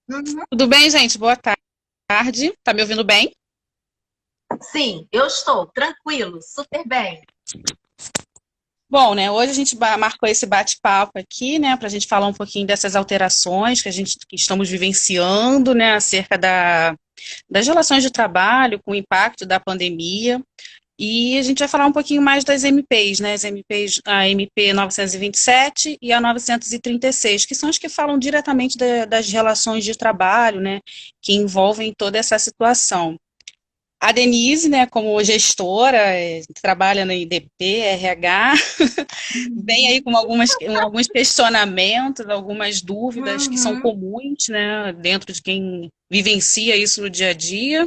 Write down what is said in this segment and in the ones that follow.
Uhum. Tudo bem, gente? Boa tarde. Tá me ouvindo bem? Sim, eu estou tranquilo, super bem. Bom, né? Hoje a gente marcou esse bate-papo aqui, né, para a gente falar um pouquinho dessas alterações que estamos vivenciando, né, acerca das relações de trabalho com o impacto da pandemia. E a gente vai falar um pouquinho mais das MPs, né? As MPs, a MP 927 e a 936, que são as que falam diretamente das relações de trabalho, né, que envolvem toda essa situação. A Denise, né, como gestora, trabalha no IDP, RH, vem aí com alguns questionamentos, algumas dúvidas que são Uhum. comuns, né, dentro de quem vivencia isso no dia a dia,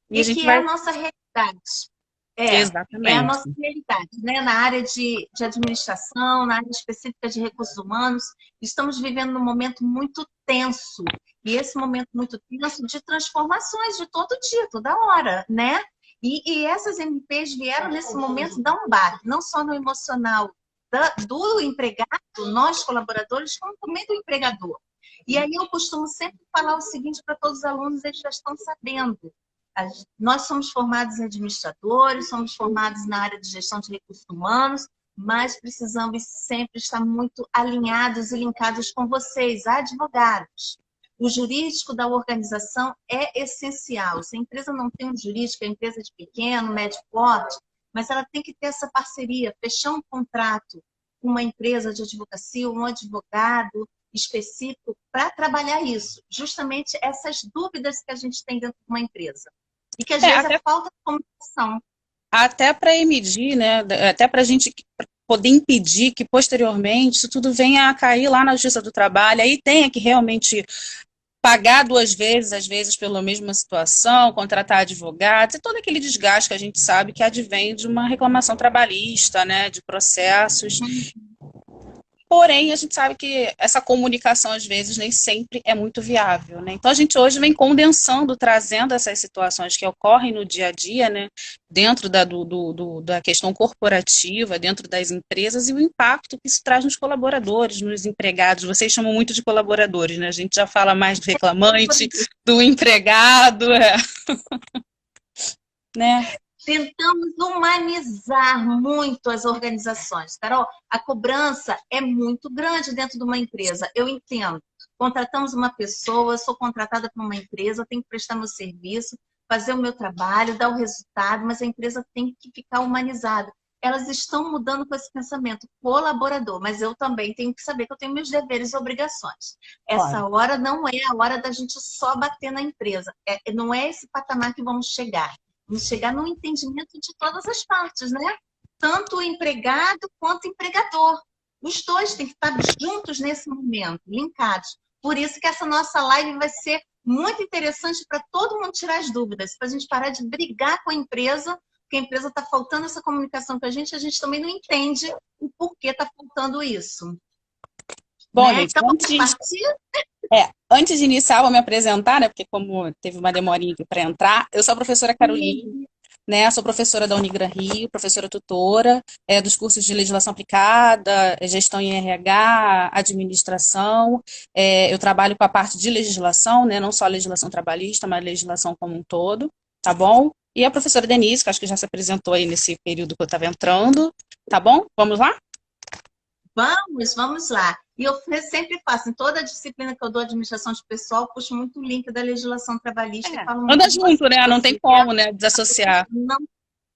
e a E gente que é a vai... nossa realidade. É a Exatamente. nossa realidade, né? Na área de administração, na área específica de recursos humanos, estamos vivendo num momento muito tenso. E esse momento muito tenso de transformações de todo dia, toda hora, né? E essas MPs vieram nesse momento dar um baque, não só no emocional do empregado, nós colaboradores, como também do empregador. E aí eu costumo sempre falar o seguinte para todos os alunos, eles já estão sabendo. Nós somos formados em administradores, somos formados na área de gestão de recursos humanos, mas precisamos sempre estar muito alinhados e linkados com vocês, advogados. O jurídico da organização é essencial. Se a empresa não tem um jurídico, é empresa de pequeno, médio porte, mas ela tem que ter essa parceria, fechar um contrato com uma empresa de advocacia, um advogado específico para trabalhar isso, justamente essas dúvidas que a gente tem dentro de uma empresa. E que às É, vezes é falta de comunicação. até para emitir, né, até para a gente poder impedir que posteriormente isso tudo venha a cair lá na Justiça do Trabalho, aí tenha que realmente pagar duas vezes, às vezes, pela mesma situação, contratar advogados, e todo aquele desgaste que a gente sabe que advém de uma reclamação trabalhista, né, de processos. Porém, a gente sabe que essa comunicação, às vezes, nem sempre é muito viável, né? Então, a gente hoje vem condensando, trazendo essas situações que ocorrem no dia a dia, né? Dentro da questão corporativa, dentro das empresas, e o impacto que isso traz nos colaboradores, nos empregados. Vocês chamam muito de colaboradores, né? A gente já fala mais do reclamante, do empregado, né? Tentamos humanizar muito as organizações. Carol, a cobrança é muito grande dentro de uma empresa. Eu entendo. Contratamos uma pessoa, sou contratada por uma empresa, tenho que prestar meu serviço, fazer o meu trabalho, dar o resultado, mas a empresa tem que ficar humanizada. Elas estão mudando com esse pensamento colaborador, mas eu também tenho que saber que eu tenho meus deveres e obrigações. Claro. Essa hora não é a hora da gente só bater na empresa. Não é esse patamar que vamos chegar. Vamos chegar no entendimento de todas as partes, né? Tanto o empregado quanto o empregador. Os dois têm que estar juntos nesse momento, linkados. Por isso que essa nossa live vai ser muito interessante para todo mundo tirar as dúvidas, para a gente parar de brigar com a empresa, porque a empresa está faltando essa comunicação com a gente também não entende o porquê está faltando isso. Bom, Né? gente, Então, vamos partir? antes de iniciar, vou me apresentar, né? Porque como teve uma demorinha aqui para entrar, eu sou a professora Caroline, né? Sou professora da Unigran Rio, professora tutora, dos cursos de legislação aplicada, gestão em RH, administração. Eu trabalho com a parte de legislação, né? Não só legislação trabalhista, mas legislação como um todo, tá bom? E a professora Denise, que acho que já se apresentou aí nesse período que eu estava entrando, tá bom? Vamos lá? Vamos lá. E eu sempre faço, em toda a disciplina que eu dou administração de pessoal, puxo muito o link da legislação trabalhista e falo muito Anda de junto, vocês. né? Não tem Vocês como, né? Desassociar. não,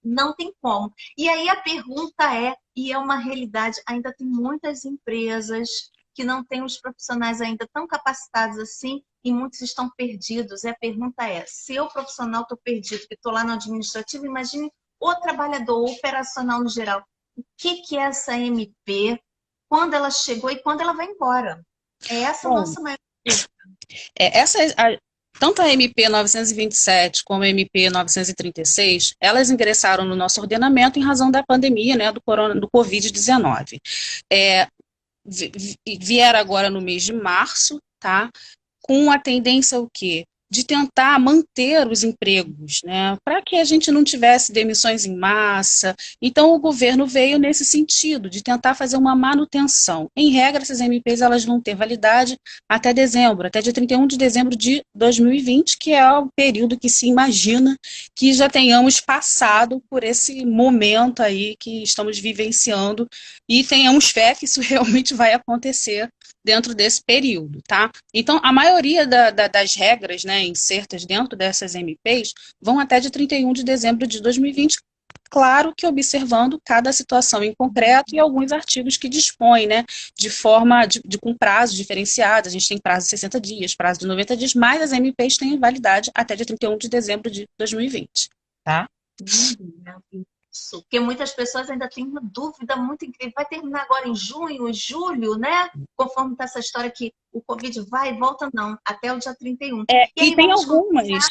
não tem como. E aí a pergunta é, e é uma realidade, ainda tem muitas empresas que não têm os profissionais ainda tão capacitados assim e muitos estão perdidos. E a pergunta é, se eu profissional estou perdido, que estou lá no administrativo, imagine o trabalhador, o operacional no geral. O que é essa MP? Quando ela chegou e quando ela vai embora? É essa a Bom, nossa maior dúvida. essa, tanto a MP 927 como a MP 936, elas ingressaram no nosso ordenamento em razão da pandemia, né, do Covid-19. É, vieram agora no mês de março, tá? Com a tendência o quê? de tentar manter os empregos, né, para que a gente não tivesse demissões em massa. Então, o governo veio nesse sentido, de tentar fazer uma manutenção. Em regra, essas MPs elas vão ter validade até dezembro, até dia 31 de dezembro de 2020, que é o período que se imagina que já tenhamos passado por esse momento aí que estamos vivenciando e tenhamos fé que isso realmente vai acontecer dentro desse período, tá? Então, a maioria das regras, né, insertas dentro dessas MPs vão até de 31 de dezembro de 2020, claro que observando cada situação em concreto e alguns artigos que dispõem, né, de forma, com prazos diferenciados. A gente tem prazo de 60 dias, prazo de 90 dias, mas as MPs têm validade até dia 31 de dezembro de 2020, tá? Isso, porque muitas pessoas ainda têm uma dúvida muito incrível. Vai terminar agora em junho, julho, né? Conforme está essa história que o Covid vai e volta, não. Até o dia 31. E aí tem algumas,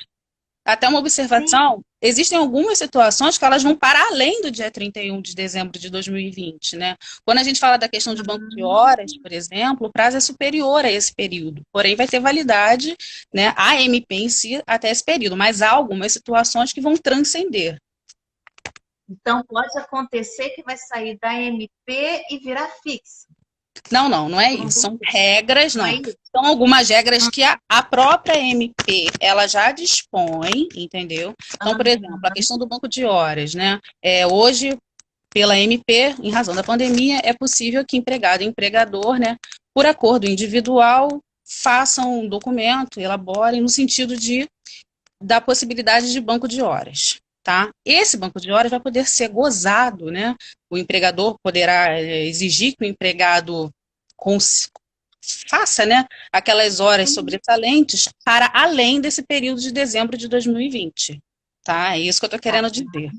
até uma observação, existem algumas situações que elas vão para além do dia 31 de dezembro de 2020, né? Quando a gente fala da questão de banco de horas, por exemplo, o prazo é superior a esse período, porém vai ter validade, né, a MP em si até esse período, mas há algumas situações que vão transcender. Então, pode acontecer que vai sair da MP e virar fixa. Não é isso. São regras, não. São algumas regras que a própria MP, ela já dispõe, entendeu? Então, por exemplo, a questão do banco de horas, né? Hoje, pela MP, em razão da pandemia, é possível que empregado e empregador, né, por acordo individual, façam um documento, elaborem no sentido da possibilidade de banco de horas. Tá? Esse banco de horas vai poder ser gozado, né? O empregador poderá exigir que o empregado faça, né, aquelas horas sobressalentes para além desse período de dezembro de 2020. Tá? É isso que eu estou querendo dizer.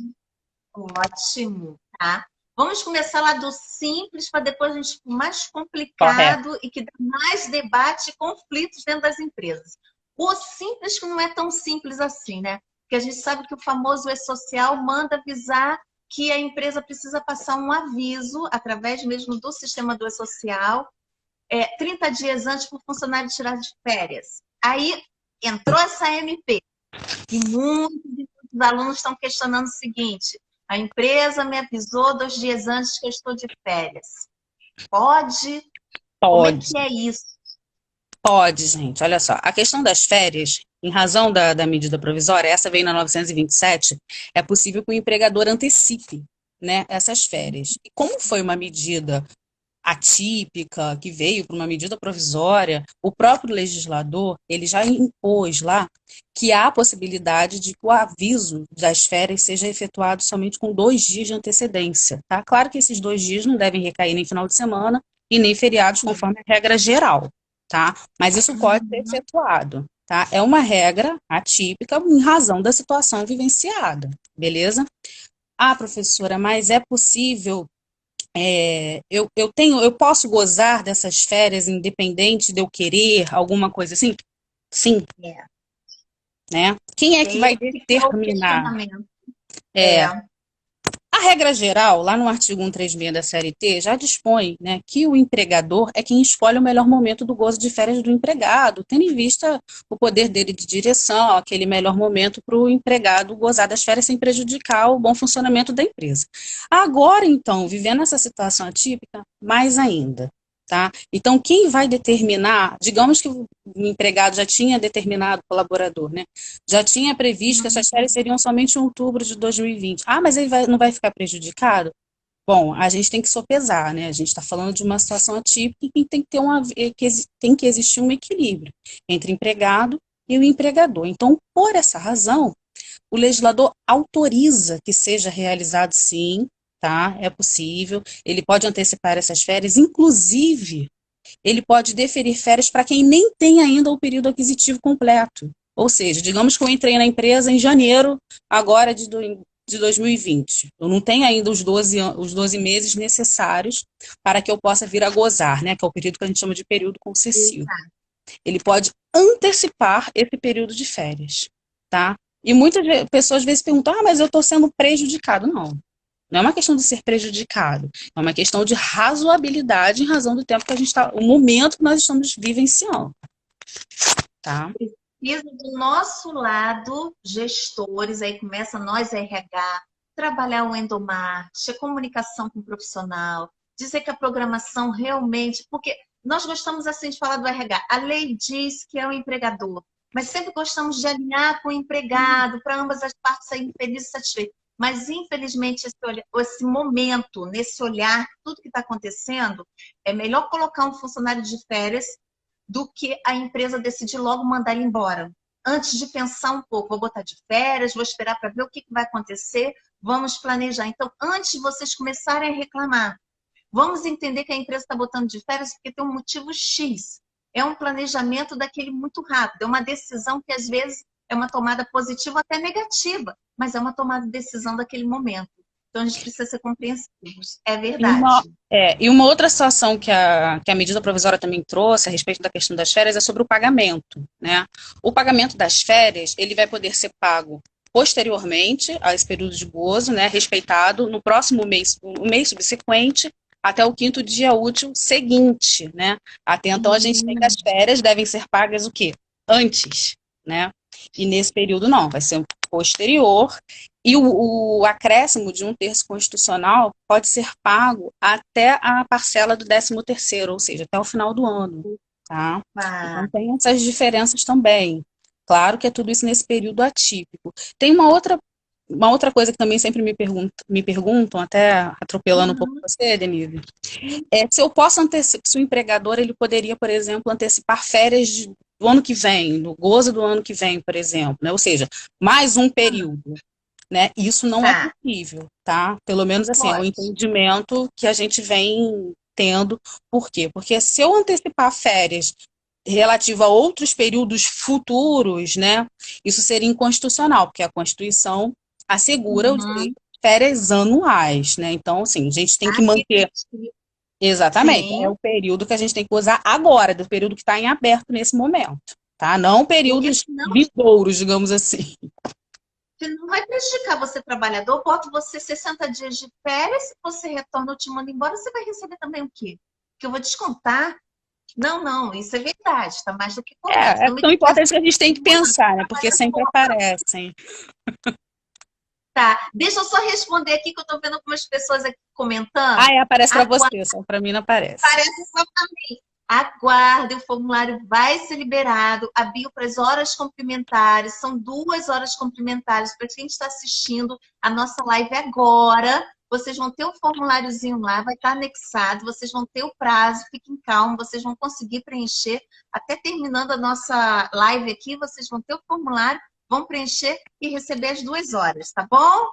Ótimo, tá? Vamos começar lá do simples para depois a gente ir para o mais complicado e que dá mais debate e conflitos dentro das empresas. O simples que não é tão simples assim, né? Porque a gente sabe que o famoso E-Social manda avisar que a empresa precisa passar um aviso, através mesmo do sistema do E-Social, 30 dias antes para o funcionário tirar de férias. Aí entrou essa MP e muitos alunos estão questionando o seguinte: a empresa me avisou 2 dias antes que eu estou de férias. Pode? Como é que é isso? Pode, gente. Olha só. A questão das férias, em razão da medida provisória, essa veio na 927, é possível que o empregador antecipe, né, essas férias. E como foi uma medida atípica, que veio por uma medida provisória, o próprio legislador, ele já impôs lá que há a possibilidade de que o aviso das férias seja efetuado somente com 2 dias de antecedência, tá? Claro que esses 2 dias não devem recair nem final de semana e nem feriados, conforme a regra geral, tá? Mas isso pode ser efetuado, tá? É uma regra atípica em razão da situação vivenciada, beleza? Ah, professora, mas é possível eu posso gozar dessas férias independente de eu querer alguma coisa assim? Sim. Né? Quem é que vai determinar? A regra geral, lá no artigo 136 da CLT, já dispõe, né, que o empregador é quem escolhe o melhor momento do gozo de férias do empregado, tendo em vista o poder dele de direção, aquele melhor momento para o empregado gozar das férias sem prejudicar o bom funcionamento da empresa. Agora, então, vivendo essa situação atípica, mais ainda. Tá? Então, quem vai determinar, digamos que o empregado já tinha determinado, o colaborador, né? Já tinha previsto que essas férias seriam somente em outubro de 2020. Ah, mas ele não vai ficar prejudicado? Bom, a gente tem que sopesar, né? A gente está falando de uma situação atípica e tem que existir um equilíbrio entre o empregado e o empregador. Então, por essa razão, o legislador autoriza que seja realizado, sim, tá? É possível, ele pode antecipar essas férias, inclusive, ele pode deferir férias para quem nem tem ainda o período aquisitivo completo. Ou seja, digamos que eu entrei na empresa em janeiro, agora de 2020. Eu não tenho ainda os 12 meses necessários para que eu possa vir a gozar, né? Que é o período que a gente chama de período concessivo. Ele pode antecipar esse período de férias, tá? E muitas pessoas às vezes perguntam, mas eu estou sendo prejudicado. Não é uma questão de ser prejudicado, é uma questão de razoabilidade em razão do tempo que a gente está, o momento que nós estamos vivenciando. Tá? precisa do nosso lado, gestores, aí começa nós RH, trabalhar o endomarketing, a comunicação com o profissional, dizer que a programação realmente, porque nós gostamos assim de falar do RH, a lei diz que é o empregador, mas sempre gostamos de alinhar com o empregado, para ambas as partes saírem felizes e satisfeitas. Mas, infelizmente, esse momento, nesse olhar, tudo que está acontecendo, é melhor colocar um funcionário de férias do que a empresa decidir logo mandar ele embora. Antes de pensar um pouco, vou botar de férias, vou esperar para ver o que vai acontecer, vamos planejar. Então, antes de vocês começarem a reclamar, vamos entender que a empresa está botando de férias porque tem um motivo X. É um planejamento daquele muito rápido, é uma decisão que às vezes é uma tomada positiva ou até negativa, mas é uma tomada de decisão daquele momento. Então, a gente precisa ser compreensivos. É verdade. E uma outra situação que a medida provisória também trouxe a respeito da questão das férias é sobre o pagamento, né? O pagamento das férias, ele vai poder ser pago posteriormente a esse período de gozo, né? Respeitado no próximo mês, no mês subsequente, até o 5º dia útil seguinte, né? Até então a gente tem que as férias devem ser pagas o quê? Antes, né? E nesse período não, vai ser posterior. E o acréscimo de 1/3 constitucional pode ser pago até a parcela do 13º, ou seja, até o final do ano, tá? Então tem essas diferenças também. Claro que é tudo isso nesse período atípico. Tem uma outra coisa que também sempre me perguntam, até atropelando um pouco você, Denise, se eu posso antecipar, se o empregador ele poderia, por exemplo, antecipar férias do ano que vem, no gozo do ano que vem, por exemplo, né? Ou seja, mais um período. Né? Isso não é possível, tá? Pelo menos assim, é o entendimento que a gente vem tendo. Por quê? Porque se eu antecipar férias relativo a outros períodos futuros, né, isso seria inconstitucional, porque a Constituição assegura o direito de férias anuais, né? Então, assim, a gente tem que manter. Exatamente, é o período que a gente tem que usar agora, do período que está em aberto nesse momento, tá? Não períodos vindouros, digamos assim. Que não vai prejudicar você, trabalhador. Bota você 60 dias de férias, se você retorna, eu te mando embora, você vai receber também o quê? Que eu vou descontar? Não, isso é verdade, está mais do que correto. É tão importante que a gente tem que pensar, né? Porque sempre aparecem. Tá, deixa eu só responder aqui, que eu estou vendo algumas pessoas aqui comentando. Aparece para você, só para mim não aparece. Aparece só para mim. Aguarde, o formulário vai ser liberado. A bio para as horas complementares, são 2 horas complementares. Para quem está assistindo a nossa live agora, vocês vão ter o formuláriozinho lá, vai estar anexado, vocês vão ter o prazo, fiquem calmos, vocês vão conseguir preencher. Até terminando a nossa live aqui, vocês vão ter o formulário, vão preencher e receber as 2 horas, tá bom?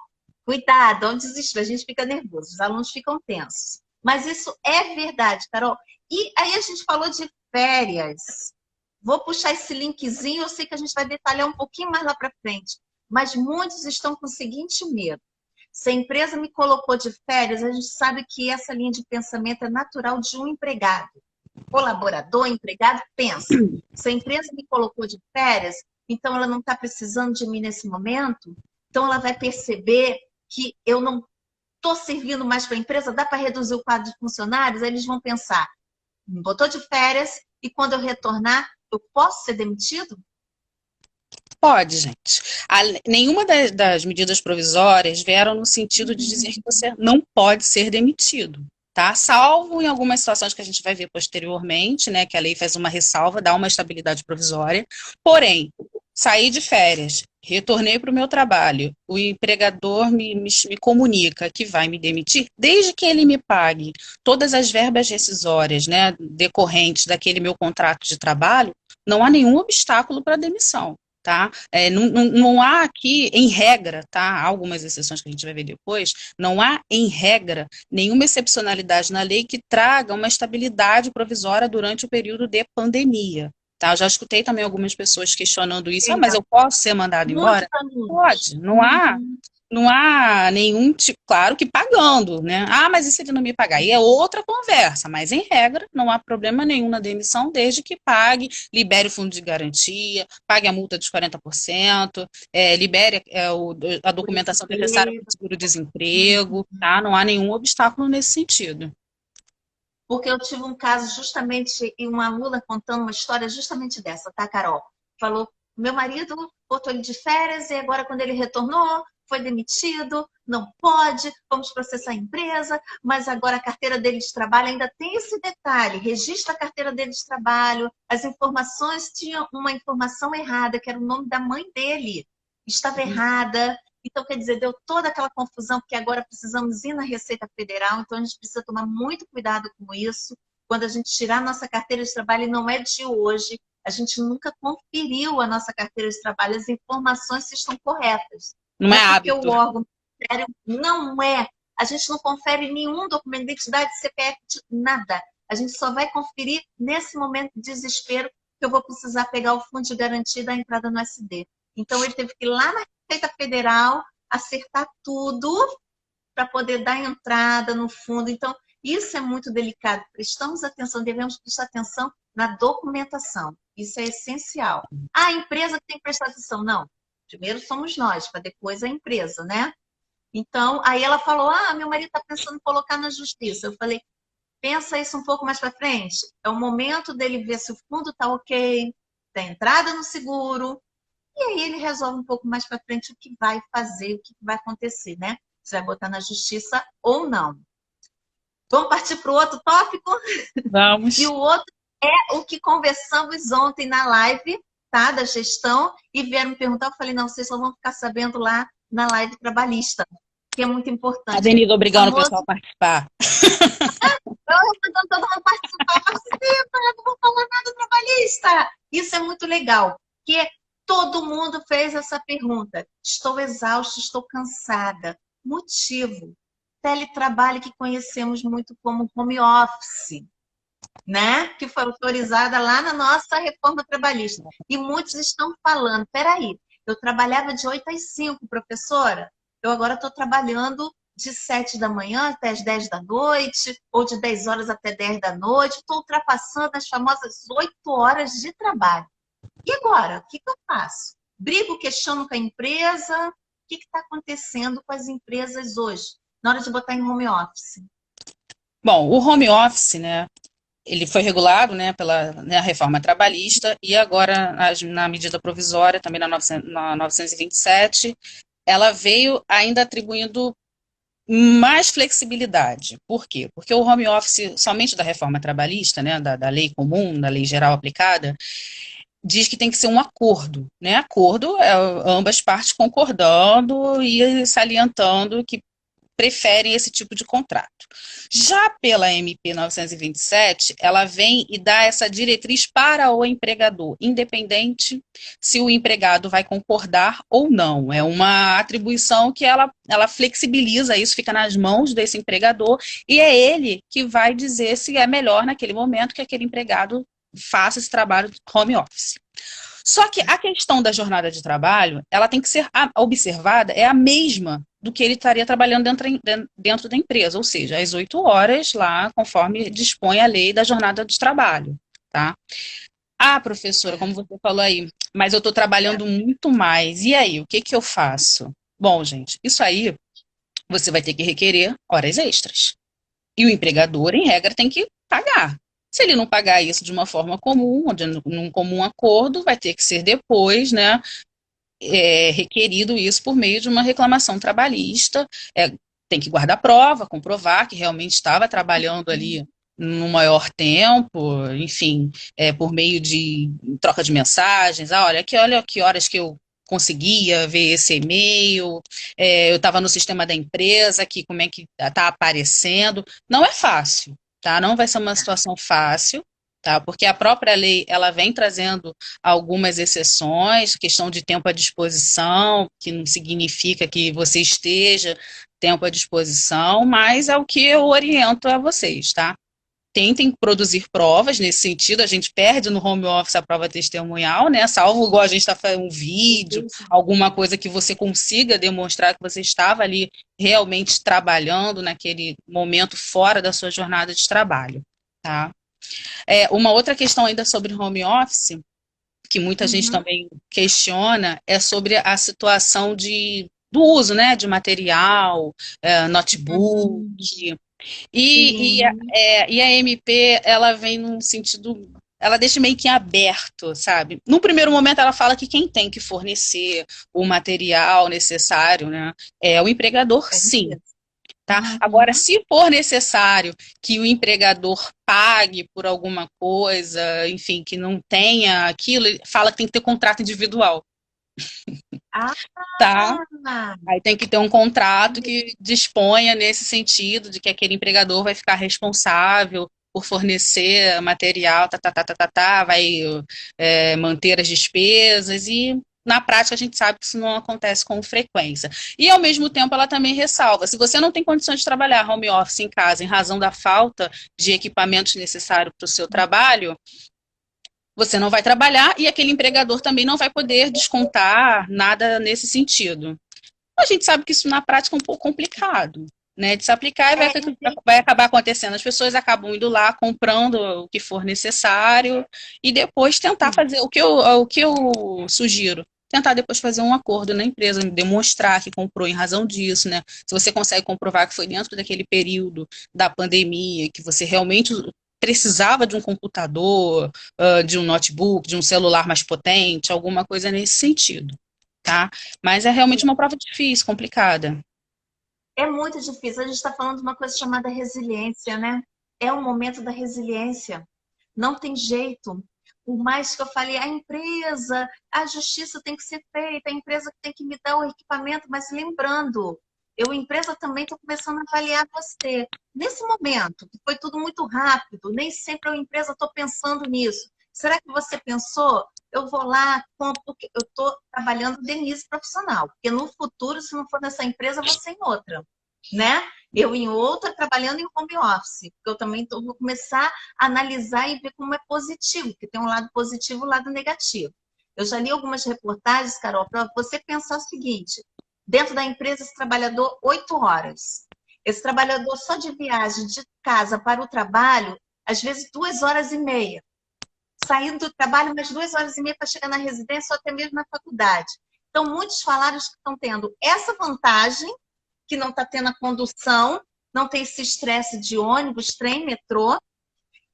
Cuidado, não desistir, a gente fica nervoso, os alunos ficam tensos. Mas isso é verdade, Carol. E aí a gente falou de férias. Vou puxar esse linkzinho, eu sei que a gente vai detalhar um pouquinho mais lá para frente. Mas muitos estão com o seguinte medo. Se a empresa me colocou de férias, a gente sabe que essa linha de pensamento é natural de um empregado. Colaborador, empregado, pensa. Se a empresa me colocou de férias, então ela não está precisando de mim nesse momento, então ela vai perceber que eu não estou servindo mais para a empresa, dá para reduzir o quadro de funcionários, aí eles vão pensar, me botou de férias e quando eu retornar, eu posso ser demitido? Pode, gente. Nenhuma das medidas provisórias vieram no sentido de dizer que você não pode ser demitido, tá? Salvo em algumas situações que a gente vai ver posteriormente, né, que a lei faz uma ressalva, dá uma estabilidade provisória. Porém, saí de férias, retornei para o meu trabalho, o empregador me comunica que vai me demitir, desde que ele me pague todas as verbas rescisórias, né, decorrentes daquele meu contrato de trabalho, não há nenhum obstáculo para a demissão. Tá? Não há aqui, em regra, tá? Há algumas exceções que a gente vai ver depois, não há, em regra, nenhuma excepcionalidade na lei que traga uma estabilidade provisória durante o período de pandemia. Tá? Eu já escutei também algumas pessoas questionando isso, mas eu posso ser mandado embora? Pode, não há nenhum tipo, claro que pagando, né? Mas e se ele não me pagar? E é outra conversa, mas em regra não há problema nenhum na demissão, desde que pague, libere o fundo de garantia, pague a multa dos 40%, libere a documentação necessária para o seguro-desemprego, tá? Não há nenhum obstáculo nesse sentido. Porque eu tive um caso justamente, e uma aluna contando uma história justamente dessa, tá, Carol? Falou Meu marido botou ele de férias e agora quando ele retornou, foi demitido, não pode, vamos processar a empresa, mas agora a carteira dele de trabalho ainda tem esse detalhe, registra a carteira dele de trabalho, as informações, tinham uma informação errada, que era o nome da mãe dele, estava errada, então quer dizer, deu toda aquela confusão, porque agora precisamos ir na Receita Federal, então a gente precisa tomar muito cuidado com isso, quando a gente tirar a nossa carteira de trabalho, e não é de hoje, a gente nunca conferiu a nossa carteira de trabalho, as informações se estão corretas. Não Não é é porque o hábito. órgão ministério não é. A gente não confere nenhum documento de identidade, CPF, nada. A gente só vai conferir nesse momento de desespero que eu vou precisar pegar o fundo de garantia da entrada no SD. Então, ele teve que ir lá na Receita Federal, acertar tudo para poder dar entrada no fundo. Então, isso é muito delicado. Prestamos atenção, devemos prestar atenção na documentação. Isso é essencial. A empresa tem que prestar atenção. Não. Primeiro somos nós, para depois a empresa, né? Então, aí ela falou, meu marido está pensando em colocar na justiça. Eu falei, pensa isso um pouco mais para frente. É o momento dele ver se o fundo está ok, da entrada no seguro, e aí ele resolve um pouco mais para frente o que vai fazer, o que vai acontecer, né? Se vai botar na justiça ou não. Vamos partir para o outro tópico? Vamos. E o outro é o que conversamos ontem na live, tá? Da gestão, e vieram me perguntar, eu falei, não, vocês só vão ficar sabendo lá na live trabalhista, que é muito importante. A Denise obrigando o pessoal a participar. Todo mundo participa, eu não vou falar nada trabalhista. Isso é muito legal, porque todo mundo fez essa pergunta. Estou exausta, estou cansada. Motivo. Teletrabalho que conhecemos muito como home office, né? Que foi autorizada lá na nossa reforma trabalhista. E muitos estão falando, peraí, eu trabalhava de 8 às 5, professora, eu agora estou trabalhando de 7 da manhã até as 10 da noite, ou de 10 horas até 10 da noite, estou ultrapassando as famosas 8 horas de trabalho. E agora, o que eu faço? Brigo, questiono com a empresa? O que está acontecendo com as empresas hoje, na hora de botar em home office? Bom, o home office, né, ele foi regulado, né, pela, né, reforma trabalhista e agora na medida provisória, também na 927, ela veio ainda atribuindo mais flexibilidade. Por quê? Porque o home office, somente da reforma trabalhista, né, da lei comum, da lei geral aplicada, diz que tem que ser um acordo, né? Acordo é ambas partes concordando e salientando que preferem esse tipo de contrato. Já pela MP 927, ela vem e dá essa diretriz para o empregador, independente se o empregado vai concordar ou não. É uma atribuição que ela flexibiliza isso, fica nas mãos desse empregador, e é ele que vai dizer se é melhor naquele momento que aquele empregado faça esse trabalho home office. Só que a questão da jornada de trabalho, ela tem que ser observada, é a mesma do que ele estaria trabalhando dentro da empresa, ou seja, às 8 horas lá, conforme dispõe a lei da jornada de trabalho, tá? Professora, como você falou aí, mas eu estou trabalhando muito mais, e aí, o que que eu faço? Bom, gente, isso aí você vai ter que requerer horas extras. E o empregador, em regra, tem que pagar. Se ele não pagar isso de uma forma comum, num comum acordo, vai ter que ser depois, né, requerido isso por meio de uma reclamação trabalhista. Tem que guardar prova, comprovar que realmente estava trabalhando ali no maior tempo, enfim, por meio de troca de mensagens. Olha que horas que eu conseguia ver esse e-mail, eu estava no sistema da empresa, que como é que está aparecendo. Não é fácil. Tá? Não vai ser uma situação fácil, tá? Porque a própria lei ela vem trazendo algumas exceções, questão de tempo à disposição, que não significa que você esteja tempo à disposição, mas é o que eu oriento a vocês, tá? Tentem produzir provas nesse sentido, a gente perde no home office a prova testemunhal, né? Salvo igual a gente está fazendo um vídeo, alguma coisa que você consiga demonstrar que você estava ali realmente trabalhando naquele momento fora da sua jornada de trabalho, tá? Uma outra questão ainda sobre home office, que muita gente também questiona, é sobre a situação do uso, né? De material, notebook. E a MP, ela vem num sentido, ela deixa meio que aberto, sabe? Num primeiro momento ela fala que quem tem que fornecer o material necessário, né, é o empregador, É sim. isso. Tá? Agora, Uhum. se for necessário que o empregador pague por alguma coisa, enfim, que não tenha aquilo, ele fala que tem que ter contrato individual, Ah, tá? Aí tem que ter um contrato que disponha nesse sentido, de que aquele empregador vai ficar responsável por fornecer material, vai manter as despesas e na prática a gente sabe que isso não acontece com frequência. E ao mesmo tempo ela também ressalva, se você não tem condições de trabalhar home office em casa em razão da falta de equipamentos necessários para o seu trabalho, você não vai trabalhar e aquele empregador também não vai poder descontar nada nesse sentido. A gente sabe que isso na prática é um pouco complicado, né, de se aplicar e vai acabar acontecendo. As pessoas acabam indo lá, comprando o que for necessário e depois tentar fazer o que eu sugiro. Tentar depois fazer um acordo na empresa, demonstrar que comprou em razão disso, né? Se você consegue comprovar que foi dentro daquele período da pandemia, que você realmente precisava de um computador, de um notebook, de um celular mais potente, alguma coisa nesse sentido, tá? Mas é realmente uma prova difícil, complicada. É muito difícil. A gente está falando de uma coisa chamada resiliência, né? É o momento da resiliência. Não tem jeito. Por mais que eu falei, a empresa, a justiça tem que ser feita, a empresa tem que me dar o equipamento, mas lembrando, eu, empresa, também estou começando a avaliar você. Nesse momento, que foi tudo muito rápido, nem sempre a empresa estou pensando nisso. Será que você pensou? Eu vou lá, compro, porque eu estou trabalhando Denise profissional, porque no futuro, se não for nessa empresa, eu vou ser em outra, né? Eu em outra, trabalhando em home office, porque eu também vou começar a analisar e ver como é positivo, porque tem um lado positivo e um lado negativo. Eu já li algumas reportagens, Carol, para você pensar o seguinte: dentro da empresa, esse trabalhador, 8 horas. Esse trabalhador só de viagem de casa para o trabalho, às vezes 2 horas e meia. Saindo do trabalho, mais 2 horas e meia para chegar na residência ou até mesmo na faculdade. Então, muitos falaram que estão tendo essa vantagem, que não está tendo a condução, não tem esse estresse de ônibus, trem, metrô,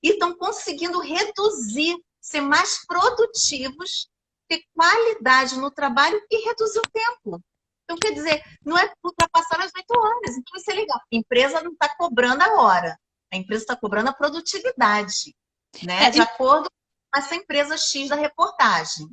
e estão conseguindo reduzir, ser mais produtivos, ter qualidade no trabalho e reduzir o tempo. Então, quer dizer, não é ultrapassar as 8 horas. Então, isso é legal. A empresa não está cobrando a hora. A empresa está cobrando a produtividade, né? De acordo com essa empresa X da reportagem.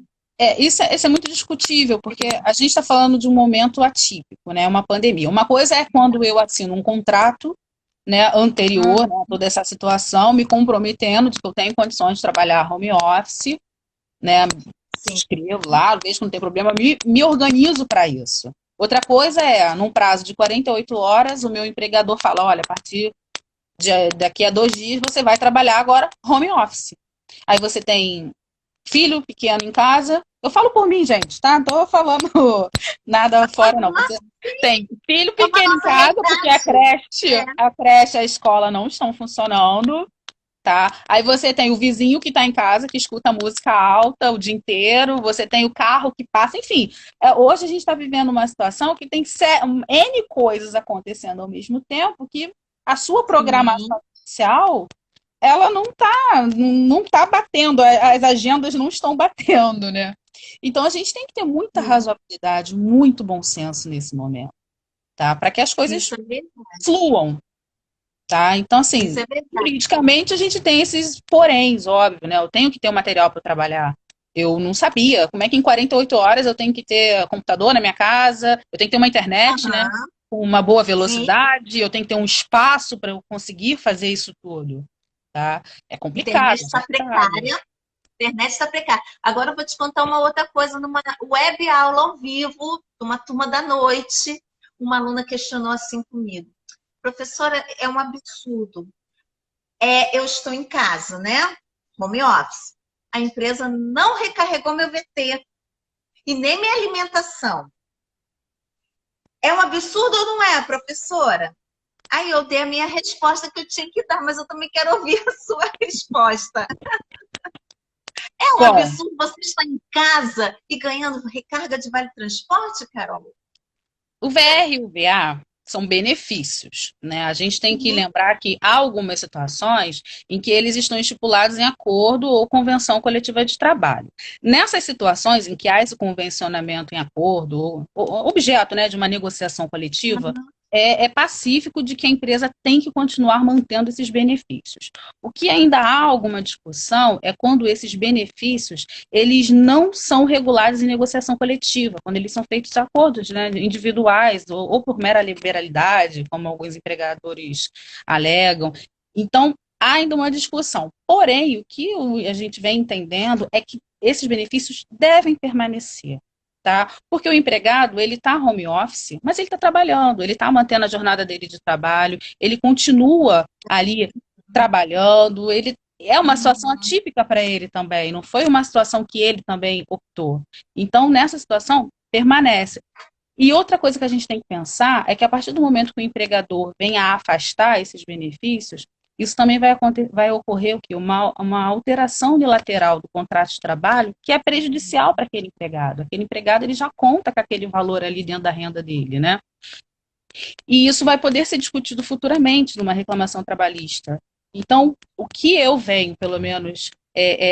Isso é muito discutível, porque a gente está falando de um momento atípico, né? Uma pandemia. Uma coisa é quando eu assino um contrato, né, anterior, né, a toda essa situação, me comprometendo de que eu tenho condições de trabalhar home office, né? Escrevo lá, vejo que não tem problema, me organizo para isso. Outra coisa é, num prazo de 48 horas, o meu empregador fala, olha, a partir daqui a 2 dias você vai trabalhar agora home office. Aí você tem filho pequeno em casa. Eu falo por mim, gente, tá? Não tô falando nada fora, não. Você tem filho É uma pequeno em nossa casa, porque realidade. a creche, a escola não estão funcionando, tá? Aí você tem o vizinho que tá em casa, que escuta música alta o dia inteiro, você tem o carro que passa, enfim. Hoje a gente está vivendo uma situação que tem N coisas acontecendo ao mesmo tempo que a sua programação inicial ela não tá batendo, as agendas não estão batendo, né? Então a gente tem que ter muita razoabilidade, muito bom senso nesse momento, tá? Para que as coisas fluam, tá? Então, assim, juridicamente a gente tem esses poréns, óbvio, né? Eu tenho que ter o material para trabalhar. Eu não sabia como é que em 48 horas eu tenho que ter computador na minha casa, eu tenho que ter uma internet, né? Com uma boa velocidade, eu tenho que ter um espaço para eu conseguir fazer isso tudo. Tá? É complicado. Internet está precária. Internet está precária. Agora eu vou te contar uma outra coisa. Numa web aula ao vivo, uma turma da noite, uma aluna questionou assim comigo. Professora, é um absurdo. Eu estou em casa, né? Home office. A empresa não recarregou meu VT e nem minha alimentação. É um absurdo ou não é, professora? Aí eu dei a minha resposta que eu tinha que dar, mas eu também quero ouvir a sua resposta. É um absurdo você estar em casa e ganhando recarga de vale transporte, Carol? O VR e o VA são benefícios, né? A gente tem que lembrar que há algumas situações em que eles estão estipulados em acordo ou convenção coletiva de trabalho. Nessas situações em que há esse convencionamento em acordo, ou objeto, né, de uma negociação coletiva, é pacífico de que a empresa tem que continuar mantendo esses benefícios. O que ainda há alguma discussão é quando esses benefícios eles não são regulados em negociação coletiva, quando eles são feitos de acordos, né, individuais ou por mera liberalidade, como alguns empregadores alegam. Então, há ainda uma discussão. Porém, o que a gente vem entendendo é que esses benefícios devem permanecer. Tá? Porque o empregado, ele está home office, mas ele está trabalhando, ele está mantendo a jornada dele de trabalho, ele continua ali trabalhando, ele é uma situação atípica para ele também, não foi uma situação que ele também optou. Então, nessa situação, permanece. E outra coisa que a gente tem que pensar é que a partir do momento que o empregador venha a afastar esses benefícios, isso também vai ocorrer o quê? Uma alteração unilateral do contrato de trabalho que é prejudicial para aquele empregado. Aquele empregado ele já conta com aquele valor ali dentro da renda dele, né? E isso vai poder ser discutido futuramente numa reclamação trabalhista. Então, o que eu venho, pelo menos,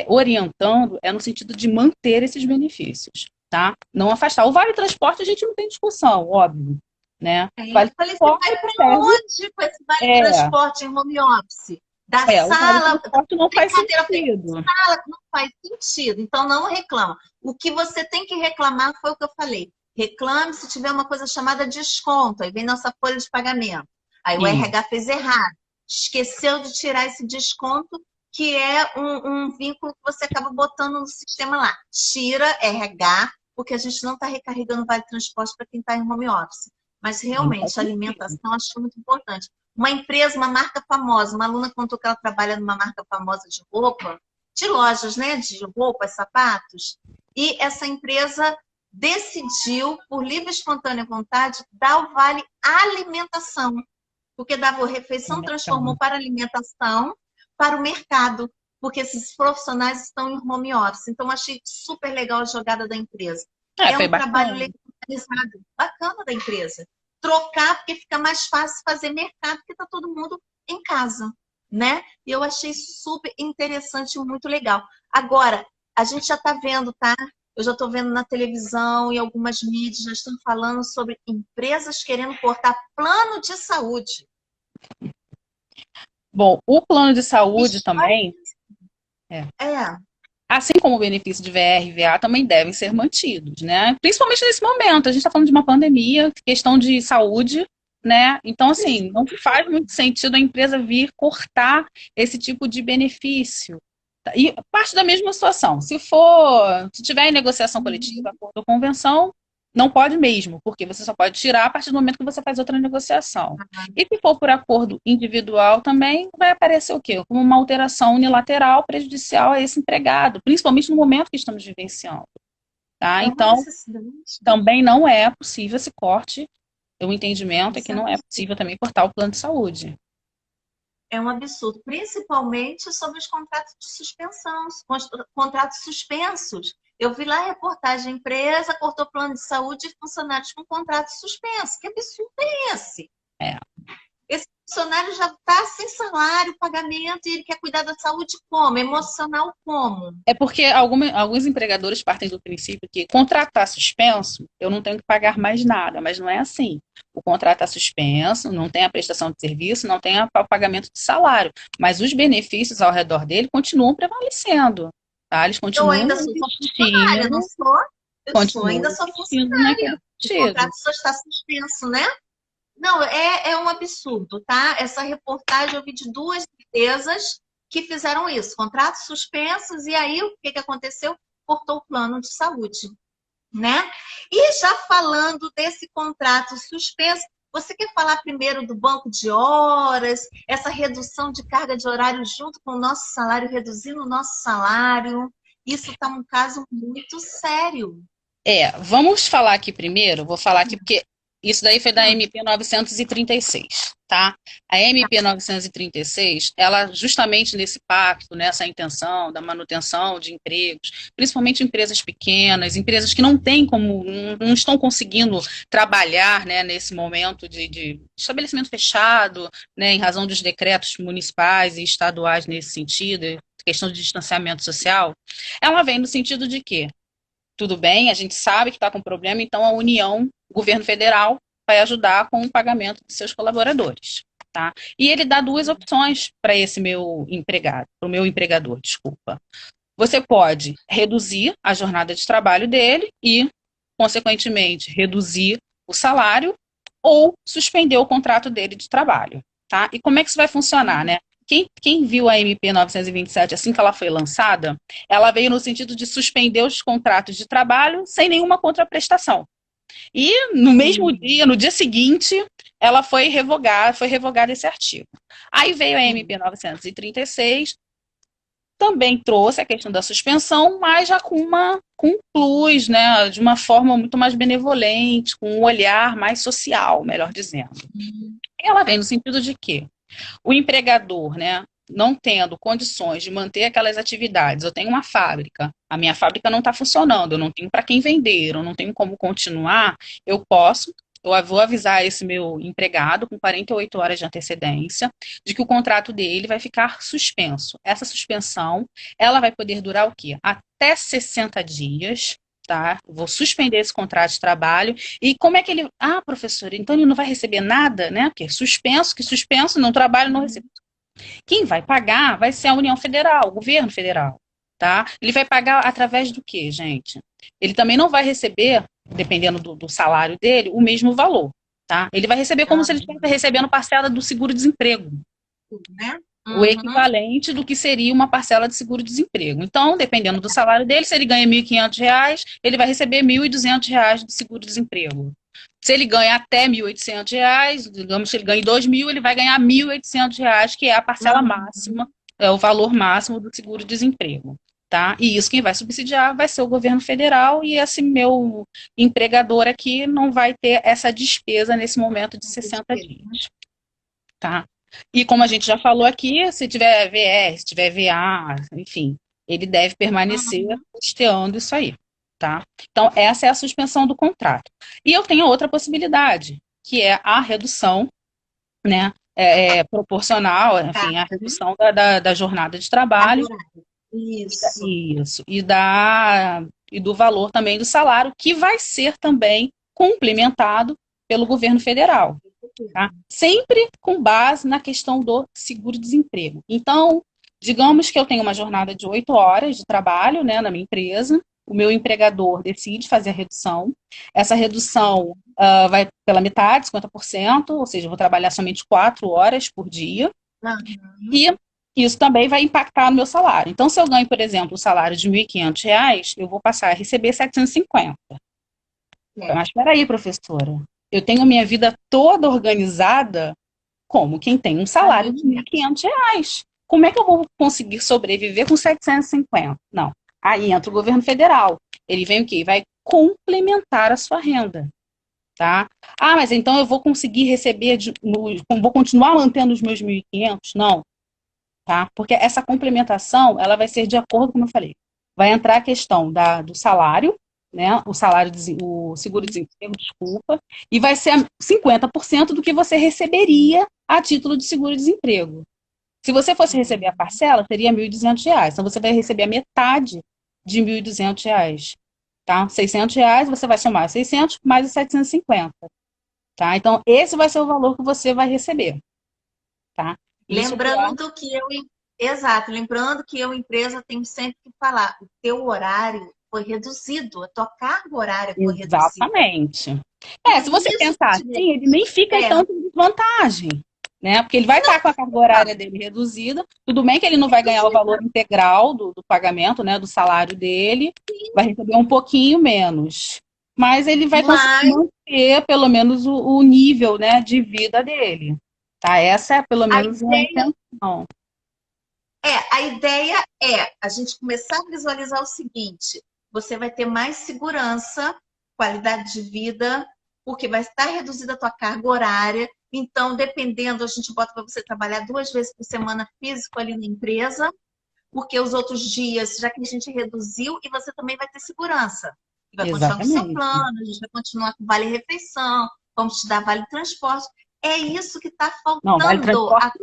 orientando é no sentido de manter esses benefícios, tá? Não afastar. O vale transporte a gente não tem discussão, óbvio. Né? Vale transporte vai para onde com esse vale transporte em home office? Da sala, o transporte não faz sentido. Sala não faz sentido, então não reclama. O que você tem que reclamar foi o que eu falei. Reclame se tiver uma coisa chamada desconto, aí vem nossa folha de pagamento. Aí o RH fez errado, esqueceu de tirar esse desconto, que é um vínculo que você acaba botando no sistema lá. Tira RH, porque a gente não está recarregando o vale transporte para quem está em home office. Mas realmente, a alimentação acho muito importante. Uma empresa, uma marca famosa, uma aluna contou que ela trabalha numa marca famosa de roupa, de lojas, né? De roupas, sapatos. E essa empresa decidiu, por livre e espontânea vontade, dar o vale alimentação. Porque dava refeição, transformou para alimentação, para o mercado. Porque esses profissionais estão em home office. Então, achei super legal a jogada da empresa. É um trabalho legalizado, bacana da empresa. Trocar, porque fica mais fácil fazer mercado, porque está todo mundo em casa, né? E eu achei super interessante e muito legal. Agora, a gente já está vendo, tá? Eu já estou vendo na televisão e algumas mídias já estão falando sobre empresas querendo cortar plano de saúde. Bom, o plano de saúde também... Assim como o benefício de VR e VA também devem ser mantidos, né? Principalmente nesse momento, a gente está falando de uma pandemia, questão de saúde, né? Então, assim, não faz muito sentido a empresa vir cortar esse tipo de benefício. E parte da mesma situação. Se tiver em negociação coletiva, acordo ou convenção, não pode mesmo, porque você só pode tirar a partir do momento que você faz outra negociação. E se for por acordo individual também, vai aparecer o quê? Como uma alteração unilateral prejudicial a esse empregado, principalmente no momento que estamos vivenciando. Tá? Então, também não é possível esse corte. O entendimento é que não é possível também cortar o plano de saúde. É um absurdo, principalmente sobre os contratos de suspensão, contratos suspensos. Eu vi lá a reportagem, a empresa cortou plano de saúde e funcionários com contrato suspenso. Que absurdo é esse? Esse funcionário já está sem salário, pagamento, e ele quer cuidar da saúde como? Emocional como? É porque alguns empregadores partem do princípio que contrato está suspenso, eu não tenho que pagar mais nada, mas não é assim. O contrato está suspenso, não tem a prestação de serviço, não tem o pagamento de salário, mas os benefícios ao redor dele continuam prevalecendo. Tá? Eles continuam eu ainda sou funcionária, não sou? Ainda sou funcionária. O contrato só está suspenso, né? Não, é um absurdo, tá? Essa reportagem eu vi de duas empresas que fizeram isso, contratos suspensos, e aí o que aconteceu? Cortou o plano de saúde, né? E já falando desse contrato suspenso, você quer falar primeiro do banco de horas, essa redução de carga de horário junto com o nosso salário, reduzindo o nosso salário? Isso está um caso muito sério. Vamos falar aqui primeiro, vou falar aqui porque Isso daí foi da MP 936, tá? A MP 936, ela justamente nesse pacto, nessa intenção da manutenção de empregos, principalmente empresas pequenas, empresas que não têm como, não estão conseguindo trabalhar, né, nesse momento de estabelecimento fechado, né, em razão dos decretos municipais e estaduais nesse sentido, questão de distanciamento social, ela vem no sentido de que tudo bem, a gente sabe que está com problema, então a União, o governo federal, vai ajudar com o pagamento de seus colaboradores. Tá? E ele dá duas opções para esse meu empregado, para o meu empregador, desculpa. Você pode reduzir a jornada de trabalho dele e, consequentemente, reduzir o salário ou suspender o contrato dele de trabalho. Tá? E como é que isso vai funcionar, né? Quem viu a MP 927 assim que ela foi lançada, ela veio no sentido de suspender os contratos de trabalho sem nenhuma contraprestação. E no mesmo dia, no dia seguinte, ela foi revogado esse artigo. Aí veio a MP 936, também trouxe a questão da suspensão, mas já com um plus, né, de uma forma muito mais benevolente, com um olhar mais social, melhor dizendo. Ela vem no sentido de que o empregador, né, não tendo condições de manter aquelas atividades, eu tenho uma fábrica, a minha fábrica não está funcionando, eu não tenho para quem vender, eu não tenho como continuar, eu vou avisar esse meu empregado com 48 horas de antecedência de que o contrato dele vai ficar suspenso. Essa suspensão, ela vai poder durar o quê? Até 60 dias, tá? Vou suspender esse contrato de trabalho. E como é que ele... Ah, professora, então ele não vai receber nada, né? Porque suspenso, não trabalho, não recebo. Quem vai pagar vai ser a União Federal, o governo federal, tá? Ele vai pagar através do quê, gente? Ele também não vai receber, dependendo do salário dele, o mesmo valor, tá? Ele vai receber como se ele estivesse recebendo parcela do seguro-desemprego. Né? O equivalente do que seria uma parcela de seguro-desemprego. Então, dependendo do salário dele, se ele ganha R$ 1.500, ele vai receber R$ 1.200 do seguro-desemprego. Se ele ganha até R$ 1.800, digamos que ele ganhe 2.000, ele vai ganhar R$ 1.800, que é a parcela máxima, é o valor máximo do seguro-desemprego. Tá? E isso quem vai subsidiar vai ser o governo federal, e esse meu empregador aqui não vai ter essa despesa nesse momento de 60 dias. Tá? E como a gente já falou aqui, se tiver VR, se tiver VA, enfim, ele deve permanecer custeando isso aí, tá? Então, essa é a suspensão do contrato. E eu tenho outra possibilidade, que é a redução, né, proporcional, enfim, a redução da jornada de trabalho. Isso. E do valor também do salário, que vai ser também complementado pelo governo federal. Tá? Sempre com base na questão do seguro-desemprego. Então, digamos que eu tenho uma jornada de 8 horas de trabalho, né, na minha empresa, o meu empregador decide fazer a redução. Essa redução vai pela metade, 50%, ou seja, eu vou trabalhar somente 4 horas por dia. E isso também vai impactar no meu salário. Então, se eu ganho, por exemplo, o salário de R$ 1.500, eu vou passar a receber 750. Mas espera aí, professora. Eu tenho minha vida toda organizada como quem tem um salário de R$ 1.500. Como é que eu vou conseguir sobreviver com 750? Não. Aí entra o governo federal. Ele vem o quê? Vai complementar a sua renda. Tá? Ah, mas então eu vou conseguir receber, vou continuar mantendo os meus 1.500? Não. Tá? Porque essa complementação, ela vai ser de acordo, como eu falei, vai entrar a questão do salário, né, o seguro-desemprego, desculpa, e vai ser 50% do que você receberia a título de seguro-desemprego. Se você fosse receber a parcela, seria R$ 1.200. Então, você vai receber a metade de R$ 1.200. Tá? R$ 600, você vai somar 600 mais os 750. Tá? Então, esse vai ser o valor que você vai receber. Tá? Lembrando que eu, empresa, tenho sempre que falar, o teu horário foi reduzido, a tua carga horária foi reduzida. Exatamente. Se você pensar assim, ele nem fica tanto em desvantagem, né? Porque ele vai estar com a carga horária dele reduzida. Tudo bem que ele não vai ganhar o valor integral do pagamento, né, do salário dele, vai receber um pouquinho menos. Mas ele vai conseguir manter, pelo menos, o nível, né, de vida dele. Tá? Essa é, pelo menos, a intenção. A ideia é a gente começar a visualizar o seguinte: você vai ter mais segurança, qualidade de vida, porque vai estar reduzida a tua carga horária. Então, dependendo, a gente bota para você trabalhar 2 vezes por semana físico ali na empresa, porque os outros dias, já que a gente reduziu, e você também vai ter segurança. Vai continuar com o seu Exatamente. plano, a gente vai continuar com vale-refeição, vamos te dar vale-transporte. É isso que está Não, vale faltando transporte.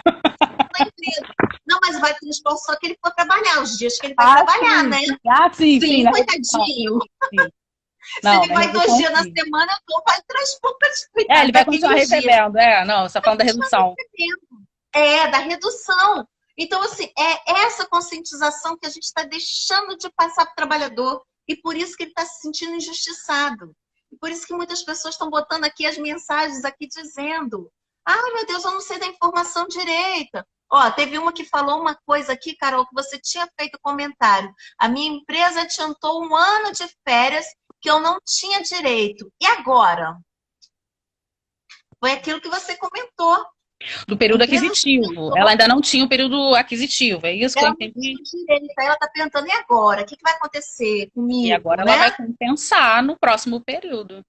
na empresa. Não, mas vai transporte só que ele for trabalhar, os dias que ele vai trabalhar, sim. né? Sim, Sim, na redução. coitadinho. Sim. Se Não, ele na vai 2 redução, dias na sim. semana, não vai transporte, Ele coitado, vai continuar daqueles dias. recebendo. Não, você está falando da redução. Da redução. Então, assim, é essa conscientização que a gente está deixando de passar para o trabalhador, e por isso que ele está se sentindo injustiçado. E por isso que muitas pessoas estão botando aqui as mensagens aqui dizendo: ai, meu Deus, eu não sei da informação direita. Ó, teve uma que falou uma coisa aqui, Carol, que você tinha feito comentário. A minha empresa adiantou 1 ano de férias que eu não tinha direito. E agora? Foi aquilo que você comentou. Do período A empresa aquisitivo. Ela ainda não tinha o período aquisitivo, é isso que eu ela não entendi? tinha direito. Aí ela está perguntando: e agora? O que vai acontecer E agora comigo, ela vai né? compensar no próximo período.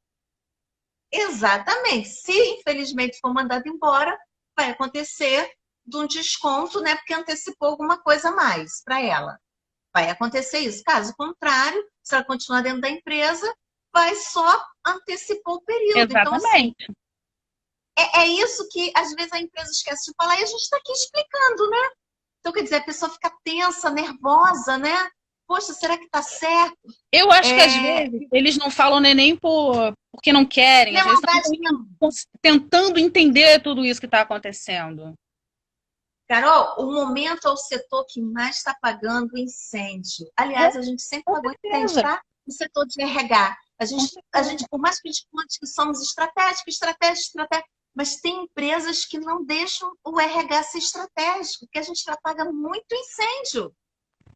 Exatamente. Se infelizmente for mandado embora, vai acontecer de um desconto, né? Porque antecipou alguma coisa a mais para ela. Vai acontecer isso. Caso contrário, se ela continuar dentro da empresa, vai só antecipar o período. Então, assim, Exatamente. é isso que às vezes a empresa esquece de falar e a gente está aqui explicando, né? Então, quer dizer, a pessoa fica tensa, nervosa, né? Poxa, será que está certo? Eu acho que às É, vezes eles não falam nem porque não querem, não é às vezes maldade, estão não. tentando entender tudo isso que está acontecendo. Carol, o momento é o setor que mais está pagando incêndio. É, Aliás, a gente sempre com pagou incêndio, certeza, tá? O setor de RH. com A certeza. gente, por mais que a gente conte que somos estratégicos, mas tem empresas que não deixam o RH ser estratégico, porque a gente já paga muito incêndio.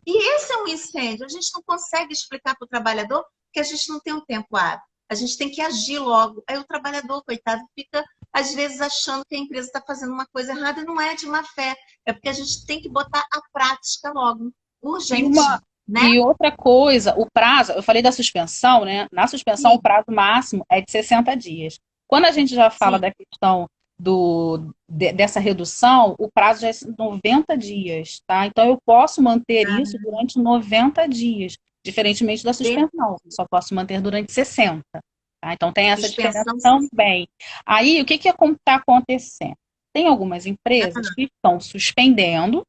E esse é um incêndio. A gente não consegue explicar para o trabalhador porque a gente não tem um tempo hábil. A gente tem que agir logo. Aí o trabalhador, coitado, fica, às vezes, achando que a empresa está fazendo uma coisa errada e não é de má fé. É porque a gente tem que botar a prática logo. E Urgente, uma né? e outra coisa, o prazo, eu falei da suspensão, né? Na suspensão, o Sim, prazo máximo é de 60 dias. Quando a gente já fala sim. da questão dessa redução, o prazo já é 90 dias, tá? Então, eu posso manter Ah, isso durante 90 dias, diferentemente da suspensão, só posso manter durante 60. Tá? Então, tem essa diferença suspensão, sim. também. Aí, o que está acontecendo? Tem algumas empresas que estão suspendendo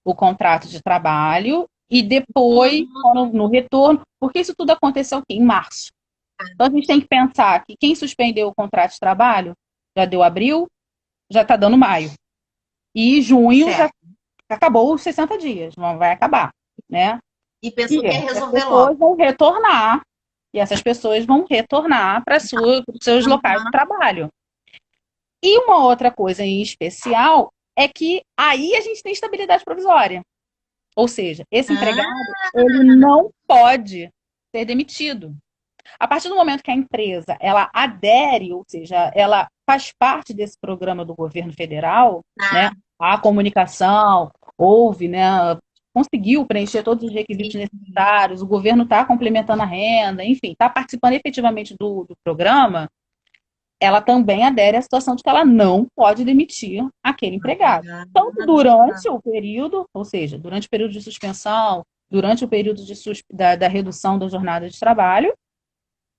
o contrato de trabalho e depois, Uhum. no retorno, porque isso tudo aconteceu aqui, em março. Então a gente tem que pensar que quem suspendeu o contrato de trabalho já deu abril, já está dando maio. E junho já Certo. acabou os 60 dias, não vai acabar, né? E pessoa E quer essas resolver logo. pessoas vão retornar, e essas pessoas vão retornar para os seus locais de Uhum. trabalho. E uma outra coisa em especial é que aí a gente tem estabilidade provisória. Ou seja, esse Ah, empregado, ele não pode ser demitido. A partir do momento que a empresa, ela adere, ou seja, ela faz parte desse programa do governo federal, né? tá. A comunicação, houve, né? Conseguiu preencher todos os requisitos Sim. necessários, o governo está complementando a renda, enfim, está participando efetivamente do programa, ela também adere à situação de que ela não pode demitir aquele empregado. Tanto durante o período, ou seja, durante o período de suspensão, durante o período da redução da jornada de trabalho,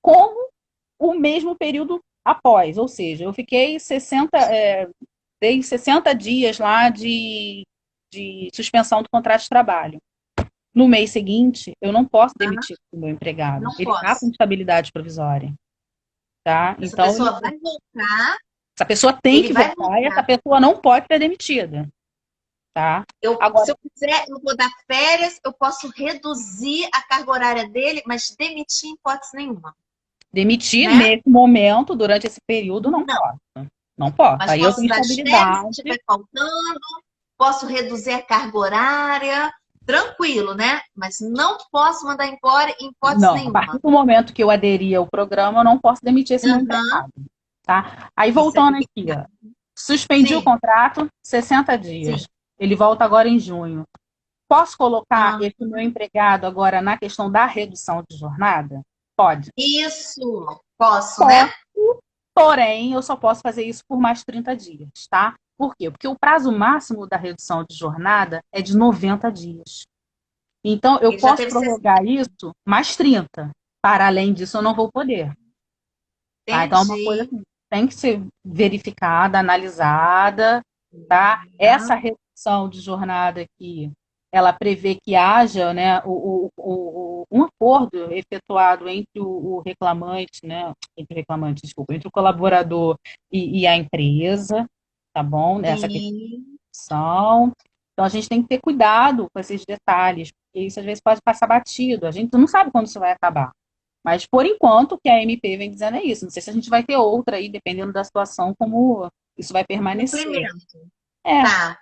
como o mesmo período após. Ou seja, eu fiquei dei 60 dias lá de suspensão do contrato de trabalho. No mês seguinte, eu não posso demitir o meu empregado. Não Ele está com posso. estabilidade provisória. Tá? Essa Então, pessoa vai voltar, essa pessoa tem ele que vai voltar e essa voltar. pessoa não pode ser demitida, tá? Se Agora, eu quiser, eu vou dar férias, eu posso reduzir a carga horária dele, mas demitir em hipótese nenhuma, demitir né? nesse momento, durante esse período, não Não. posso. Não posso. Mas Aí eu posso tenho dar as férias se estabilidade. estiver faltando, posso reduzir a carga horária, tranquilo, né? Mas não posso mandar embora em hipótese Não, a partir nenhuma. do momento que eu aderi ao programa, eu não posso demitir esse meu Uhum. empregado, tá? Aí Isso é voltando aqui, complicado. ó, suspendi o Sim, contrato, 60 sim. dias. Ele volta agora em junho. Posso colocar Ah, esse meu empregado agora na questão da redução de jornada? Pode. isso, posso, Pode, né? Porém, eu só posso fazer isso por mais 30 dias, tá? Por quê? Porque o prazo máximo da redução de jornada é de 90 dias. Então, eu Ele já posso teve 60. prorrogar isso mais 30. Para além disso, eu não vou poder. Tá? Então, é uma coisa Entendi. que tem que ser verificada, analisada, tá? Essa redução de jornada aqui, ela prevê que haja, né, um acordo efetuado entre o reclamante, né, entre o reclamante, desculpa, entre o colaborador e a empresa, tá bom? Nessa Sim. questão. Então, a gente tem que ter cuidado com esses detalhes, porque isso às vezes pode passar batido. A gente não sabe quando isso vai acabar. Mas, por enquanto, o que a MP vem dizendo é isso. Não sei se a gente vai ter outra aí, dependendo da situação, como isso vai permanecer. Cumprimento. É, Tá.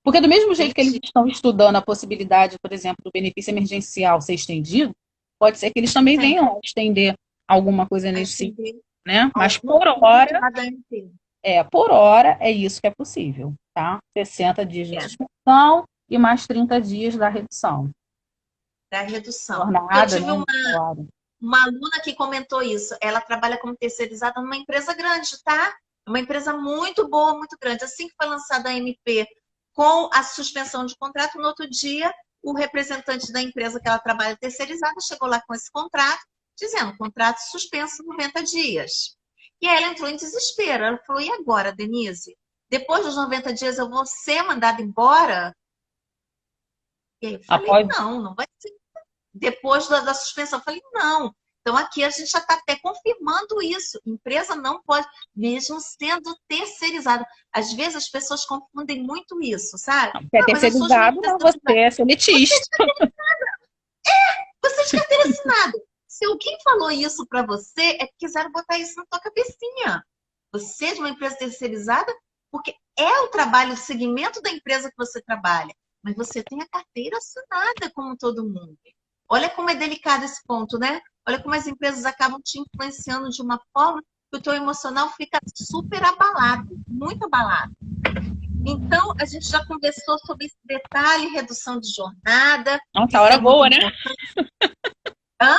porque do mesmo jeito que eles Entendi. estão estudando a possibilidade, por exemplo, do benefício emergencial ser estendido, pode ser que eles também Sim. venham a estender alguma coisa A nesse sentido, estender né? Mas alguma coisa lá da MP. por hora é isso que é possível, tá? 60 dias de É, suspensão e mais 30 dias da redução. da redução. Eu Jornada, tive né? Salário. uma aluna que comentou isso. Ela trabalha como terceirizada numa empresa grande, tá? Uma empresa muito boa, muito grande. Assim que foi lançada a MP com a suspensão de contrato, no outro dia, o representante da empresa que ela trabalha terceirizada chegou lá com esse contrato, dizendo, contrato suspenso 90 dias. E aí ela entrou em desespero. Ela falou, e agora, Denise? Depois dos 90 dias eu vou ser mandada embora? E aí eu falei, Após não, não vai ser depois da suspensão. Eu falei, não. Então, aqui a gente já está até confirmando isso. Empresa não pode, mesmo sendo terceirizada. Às vezes as pessoas confundem muito isso, sabe? ser Ah, mas eu sou de uma terceirizado, empresa mas você é Você, seletista. você é de carteira assinada. Se alguém falou isso para você, é que quiseram botar isso na tua cabecinha. Você é de uma empresa terceirizada porque é o trabalho, o segmento da empresa que você trabalha. Mas você tem a carteira assinada, como todo mundo. Olha como é delicado esse ponto, né? Olha como as empresas acabam te influenciando de uma forma que o teu emocional fica super abalado, muito abalado. Então, a gente já conversou sobre esse detalhe, redução de jornada, Nossa, a isso hora é muito voa, né? importante. Hã?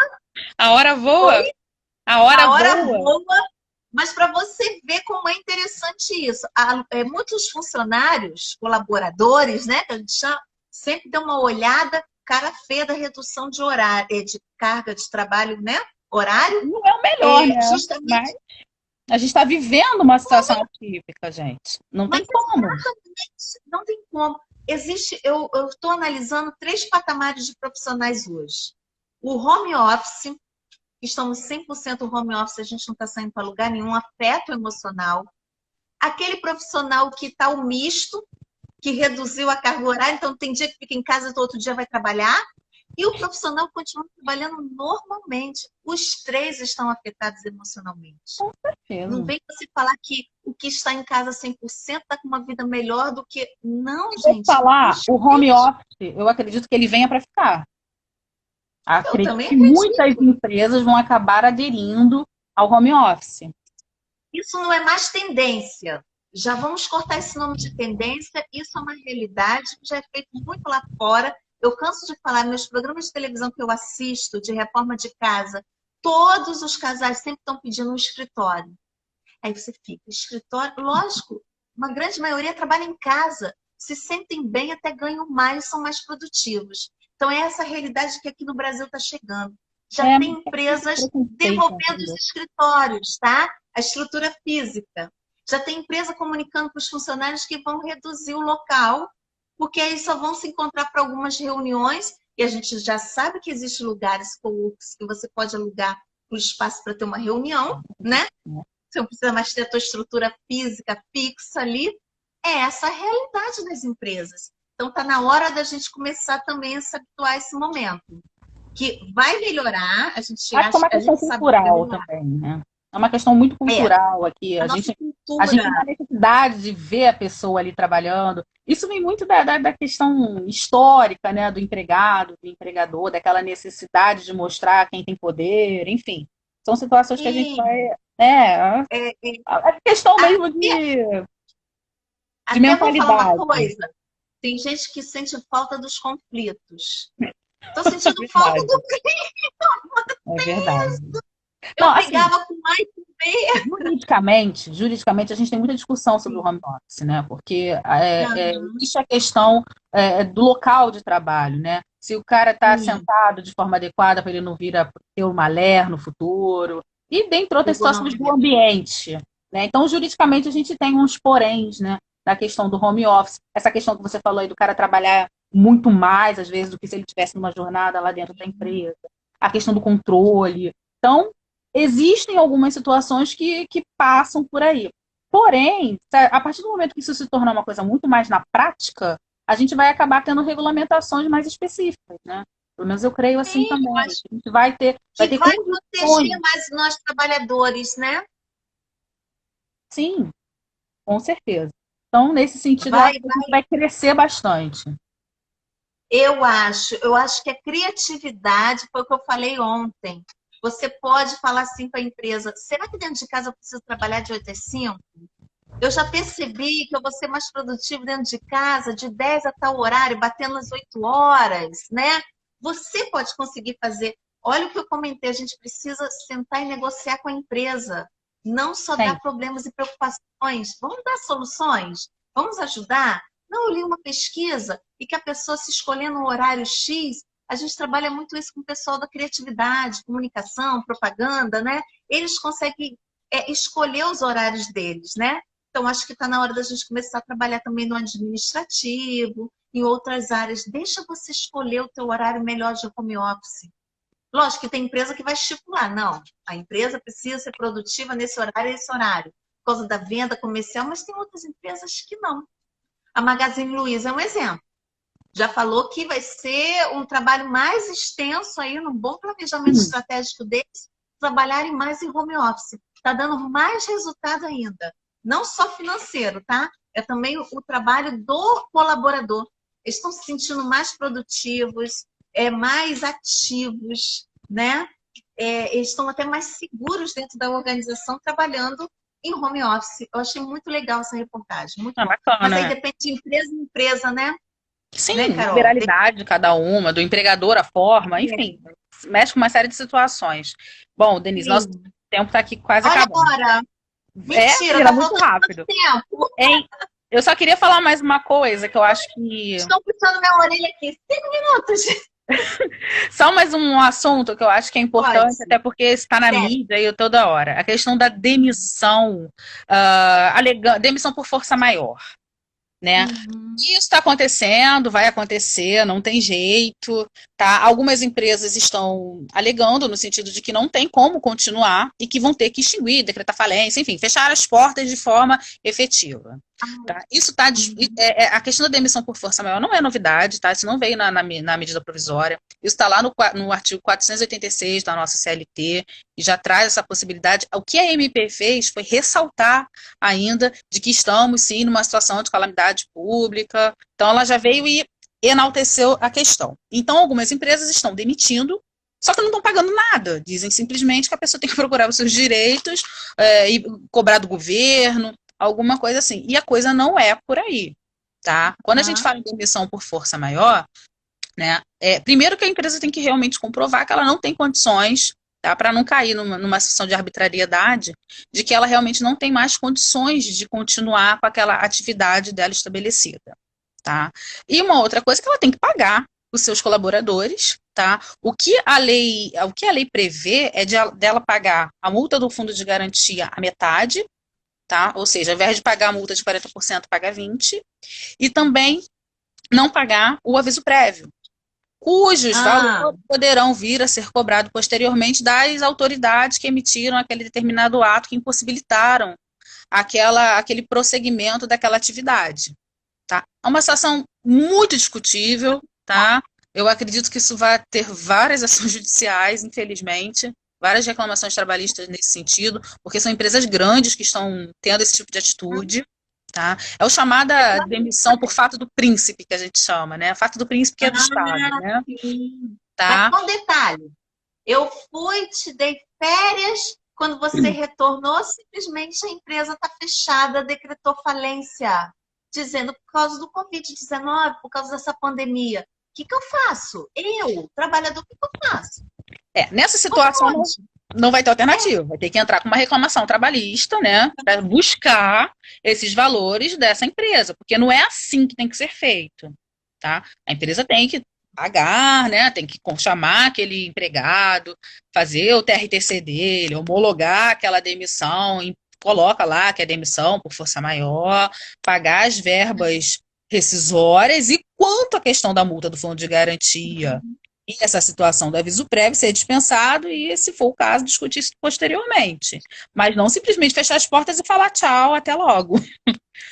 A hora voa. Oi? A hora A hora voa. voa, mas para você ver como é interessante isso. Muitos funcionários, colaboradores, né, que a gente chama, sempre dão uma olhada cara feia da redução de horário, de carga de trabalho, né? Horário, Não é o melhor, né? Mas justamente. a gente está vivendo uma situação atípica, gente. Não tem Mas como. exatamente, não tem como. Existe, eu estou analisando 3 patamares de profissionais hoje. O home office, estamos 100% home office, a gente não está saindo para lugar nenhum, afeto emocional. Aquele profissional que está o misto, que reduziu a carga horária, então tem dia que fica em casa e outro dia vai trabalhar. E o profissional continua trabalhando normalmente. Os 3 estão afetados emocionalmente. Não vem você falar que o que está em casa 100% está com uma vida melhor do que... Não, Vou gente. falar, o home office, eu acredito que ele venha para ficar. Eu Acredito também que muitas acredito. empresas vão acabar aderindo ao home office. Isso não é mais tendência. Já vamos cortar esse nome de tendência. Isso é uma realidade que já é feito muito lá fora. Eu canso de falar, meus programas de televisão que eu assisto, de reforma de casa, todos os casais sempre estão pedindo um escritório. Aí você fica, escritório, lógico, uma grande maioria trabalha em casa, se sentem bem, até ganham mais, são mais produtivos. Então é essa realidade que aqui no Brasil está chegando. Já É, tem mas empresas preconceito, devolvendo os entendeu? escritórios, tá? A estrutura física. Já tem empresa comunicando para os funcionários que vão reduzir o local, porque aí só vão se encontrar para algumas reuniões, e a gente já sabe que existem lugares co-works que você pode alugar o espaço para ter uma reunião, né? Você não precisa mais ter a tua estrutura física fixa ali. É essa a realidade das empresas. Então, está na hora da gente começar também a se habituar a esse momento. Que vai melhorar, a gente Acho que é acha, uma a questão gente sabe que vai cultural melhorar. também, né? É uma questão muito É, cultural aqui. a A nossa gente, a gente cultura. tem uma necessidade de ver a pessoa ali trabalhando. Isso vem muito da questão histórica, né? Do empregado, do empregador, daquela necessidade de mostrar quem tem poder, enfim. São situações que a gente Sim, vai. É, é, é questão mesmo até, de até vou falar uma mentalidade. coisa. Tem gente que sente falta dos conflitos. Estou É sentindo falta verdade, do... é verdade. Não, Eu assim, brigava com A e com Juridicamente, a gente tem muita discussão sobre o home office, né? Porque Aham. existe a questão do local de trabalho, né? Se o cara está Sim, sentado de forma adequada para ele não vir a ter uma ler no futuro, e dentre outras situações do ergonomia. ambiente, né? Então, juridicamente, a gente tem uns poréns, né? Na questão do home office. Essa questão que você falou aí do cara trabalhar muito mais, às vezes, do que se ele tivesse numa jornada lá dentro da empresa. A questão do controle. Então, existem algumas situações que passam por aí. Porém, a partir do momento que isso se tornar uma coisa muito mais na prática, a gente vai acabar tendo regulamentações mais específicas, né? Pelo menos eu creio assim Sim, eu também. acho A gente vai que ter vai proteger condições, mais nós trabalhadores, né? sim, com certeza. Então, nesse sentido, eu Vai, acho que a gente vai crescer bastante. eu acho que a criatividade foi o que eu falei ontem. Você pode falar assim para a empresa: será que dentro de casa eu preciso trabalhar de 8 às 5? Eu já percebi que eu vou ser mais produtivo dentro de casa, de 10 a tal horário, batendo as 8 horas, né? Você pode conseguir fazer. Olha o que eu comentei, a gente precisa sentar e negociar com a empresa. Não só dar Tem. problemas e preocupações. Vamos dar soluções? Vamos ajudar? Não, eu li uma pesquisa e que a pessoa se escolhendo um horário X, a gente trabalha muito isso com o pessoal da criatividade, comunicação, propaganda, né? Eles conseguem escolher os horários deles, né? Então, acho que está na hora da gente começar a trabalhar também no administrativo, em outras áreas. Deixa você escolher o teu horário melhor de home office. Lógico que tem empresa que vai estipular, não, a empresa precisa ser produtiva nesse horário e esse horário, por causa da venda comercial, mas tem outras empresas que não. A Magazine Luiza é um exemplo. Já falou que vai ser um trabalho mais extenso aí, num bom planejamento estratégico deles, trabalharem mais em home office. Está dando mais resultado ainda. Não só financeiro, tá? É também o trabalho do colaborador. Eles estão se sentindo mais produtivos, mais ativos, né? Eles estão até mais seguros dentro da organização trabalhando em home office. Eu achei muito legal essa reportagem, muito É bom. Mas aí bacana. depende de empresa em empresa, né, Sim, Carol? liberalidade de cada uma, do empregador, a forma, enfim, mexe com uma série de situações. Bom, Denise, nosso Sim. tempo está aqui quase Olha acabando. agora. É, Mentira, menina, tá muito faltando tanto rápido. tempo. Hein? Eu só queria falar mais uma coisa que eu acho que. Estão puxando minha orelha aqui. 5 minutos. Só mais um assunto que eu acho que é Pode. importante, até porque está na Sério. mídia e toda hora. A questão da demissão, demissão por força maior, né? Uhum. Isso está acontecendo, vai acontecer, não tem jeito, tá? Algumas empresas estão alegando no sentido de que não tem como continuar e que vão ter que extinguir, decretar falência, enfim, fechar as portas de forma efetiva. Tá? Isso tá, Uhum. a questão da demissão por força maior não é novidade, tá? Isso não veio na medida provisória. Isso está lá no artigo 486 da nossa CLT e já traz essa possibilidade. O que a MP fez foi ressaltar ainda de que estamos, sim, numa situação de calamidade pública. Então, ela já veio e enalteceu a questão. Então, algumas empresas estão demitindo, só que não estão pagando nada. Dizem simplesmente que a pessoa tem que procurar os seus direitos e cobrar do governo, alguma coisa assim. E a coisa não é por aí, tá? Quando a gente Uhum. fala em demissão por força maior, né, primeiro que a empresa tem que realmente comprovar que ela não tem condições, tá, para não cair numa situação de arbitrariedade, de que ela realmente não tem mais condições de continuar com aquela atividade dela estabelecida, tá? E uma outra coisa é que ela tem que pagar os seus colaboradores, tá? O que a lei prevê é dela pagar a multa do fundo de garantia a metade, tá? Ou seja, ao invés de pagar a multa de 40%, paga 20%, e também não pagar o aviso prévio, cujos Ah, valores poderão vir a ser cobrados posteriormente das autoridades que emitiram aquele determinado ato que impossibilitaram aquele prosseguimento daquela atividade. Tá? É uma situação muito discutível, tá? Eu acredito que isso vai ter várias ações judiciais, infelizmente, várias reclamações trabalhistas nesse sentido, porque são empresas grandes que estão tendo esse tipo de atitude, tá? É o chamada demissão por fato do príncipe, que a gente chama, né? Fato do príncipe que é do Estado, né? sim. Mas Tá? com detalhe, eu fui, te dei férias, quando você retornou, simplesmente a empresa está fechada, decretou falência, dizendo por causa do Covid-19, por causa dessa pandemia. O que eu faço? Eu, trabalhador, o que eu faço? Nessa Como situação, pode? não vai ter alternativa, vai ter que entrar com uma reclamação trabalhista, né, para buscar esses valores dessa empresa, porque não é assim que tem que ser feito, tá? A empresa tem que pagar, né, tem que chamar aquele empregado, fazer o TRTC dele, homologar aquela demissão, coloca lá que é demissão por força maior, pagar as verbas rescisórias e quanto à questão da multa do fundo de garantia e essa situação do aviso prévio ser dispensado e, se for o caso, discutir isso posteriormente. Mas não simplesmente fechar as portas e falar tchau, até logo.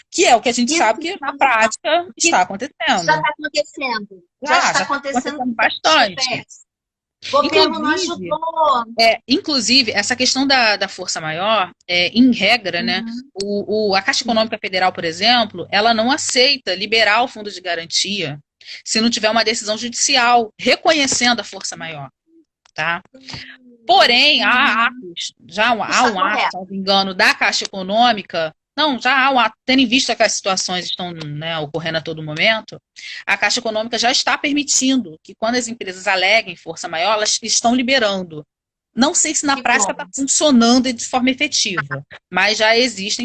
Que é o que a gente sabe que na prática está acontecendo. Já está acontecendo. Já está acontecendo bastante. O governo não ajudou. Inclusive, essa questão da força maior, em regra, né, a Caixa Econômica Federal, por exemplo, ela não aceita liberar o fundo de garantia se não tiver uma decisão judicial reconhecendo a força maior, tá? Porém, há atos, há um ato, se não me engano, da Caixa Econômica, já há um ato, tendo em vista que as situações estão, né, ocorrendo a todo momento, a Caixa Econômica já está permitindo que, quando as empresas aleguem força maior, elas estão liberando. Não sei se na prática está funcionando de forma efetiva, mas já existe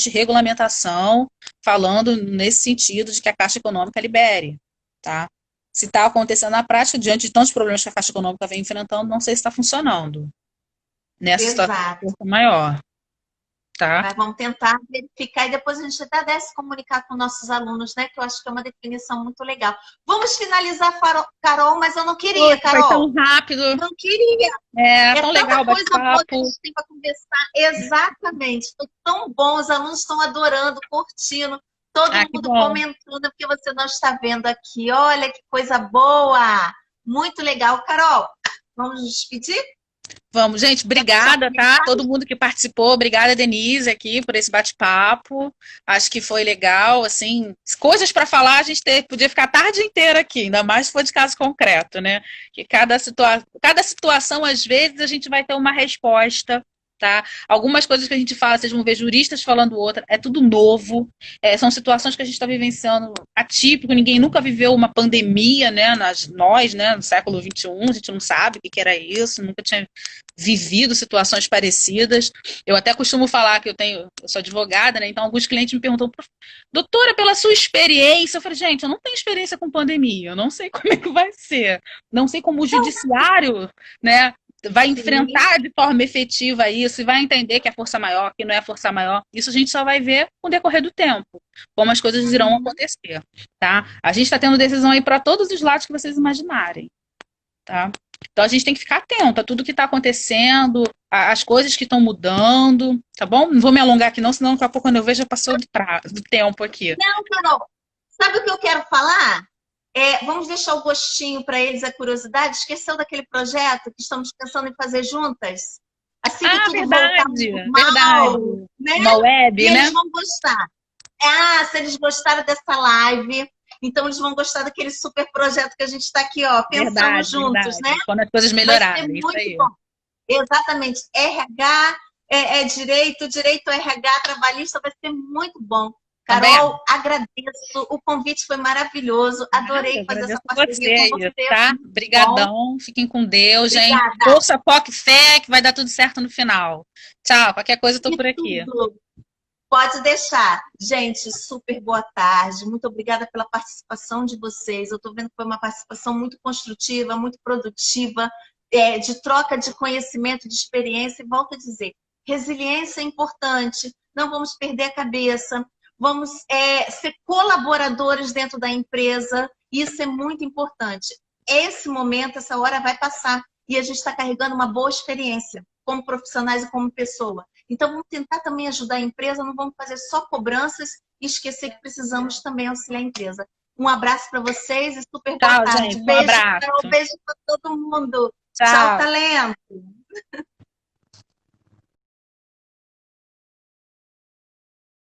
regulamentação falando nesse sentido de que a Caixa Econômica libere, tá? Se está acontecendo na prática, diante de tantos problemas que a Caixa Econômica vem enfrentando, não sei se está funcionando nessa situação de força maior. Tá. Mas vamos tentar verificar e depois a gente até deve se comunicar com nossos alunos, né? Que eu acho que é uma definição muito legal. Vamos finalizar, Carol, mas eu não queria, Carol. Foi tão rápido. Não queria. É tão legal o bate-papo. Coisa boa que a gente tem para conversar. Exatamente. Foi tão bom, os alunos estão adorando, curtindo, todo mundo comentando, porque você não está vendo aqui. Olha que coisa boa. Muito legal. Carol, vamos nos despedir? Vamos, gente, obrigada, tá? Todo mundo que participou, obrigada, Denise, aqui, por esse bate-papo. Acho que foi legal, assim, coisas para falar, a gente podia ficar a tarde inteira aqui, ainda mais se for de caso concreto, né? Que cada situação, às vezes, a gente vai ter uma resposta, tá? Algumas coisas que a gente fala, vocês vão ver juristas falando outra, é tudo novo, são situações que a gente está vivenciando atípico, ninguém nunca viveu uma pandemia, né? Nós, né, no século XXI, a gente não sabe o que era isso, nunca tinha vivido situações parecidas. Eu até costumo falar que eu sou advogada, né? Então alguns clientes me perguntam, doutora, pela sua experiência, eu falei, gente, eu não tenho experiência com pandemia, eu não sei como é que vai ser, não sei como o judiciário, né, vai enfrentar de forma efetiva isso e vai entender que é força maior, que não é força maior. Isso a gente só vai ver com o decorrer do tempo, como as coisas irão acontecer, tá? A gente está tendo decisão aí para todos os lados que vocês imaginarem, tá? Então a gente tem que ficar atento a tudo que está acontecendo, as coisas que estão mudando, tá bom? Não vou me alongar aqui não, senão daqui a pouco quando eu vejo já passou do tempo aqui. Não, Carol, sabe o que eu quero falar? Vamos deixar o gostinho para eles, a curiosidade. Esqueceu daquele projeto que estamos pensando em fazer juntas? Assim que tudo voltar normal, né? Uma web, e né? Eles vão gostar. Se eles gostaram dessa live, então eles vão gostar daquele super projeto que a gente está aqui, ó, pensando juntos, né? Quando as coisas melhorarem. Vai ser muito bom. Exatamente. RH, direito RH, trabalhista, vai ser muito bom. Carol, agradeço. O convite foi maravilhoso. Adorei fazer essa parceria com você. Tá? Obrigadão. Fiquem com Deus, gente. Força, foco e fé, que vai dar tudo certo no final. Tchau. Qualquer coisa eu tô por aqui. Pode deixar. Gente, super boa tarde. Muito obrigada pela participação de vocês. Eu tô vendo que foi uma participação muito construtiva, muito produtiva, de troca de conhecimento, de experiência. E volto a dizer, resiliência é importante. Não vamos perder a cabeça. Vamos ser colaboradores dentro da empresa, isso é muito importante. Esse momento, essa hora vai passar e a gente está carregando uma boa experiência como profissionais e como pessoa. Então, vamos tentar também ajudar a empresa, não vamos fazer só cobranças e esquecer que precisamos também auxiliar a empresa. Um abraço para vocês e super boa tarde. Gente, beijo, beijo para todo mundo. Tchau, talento!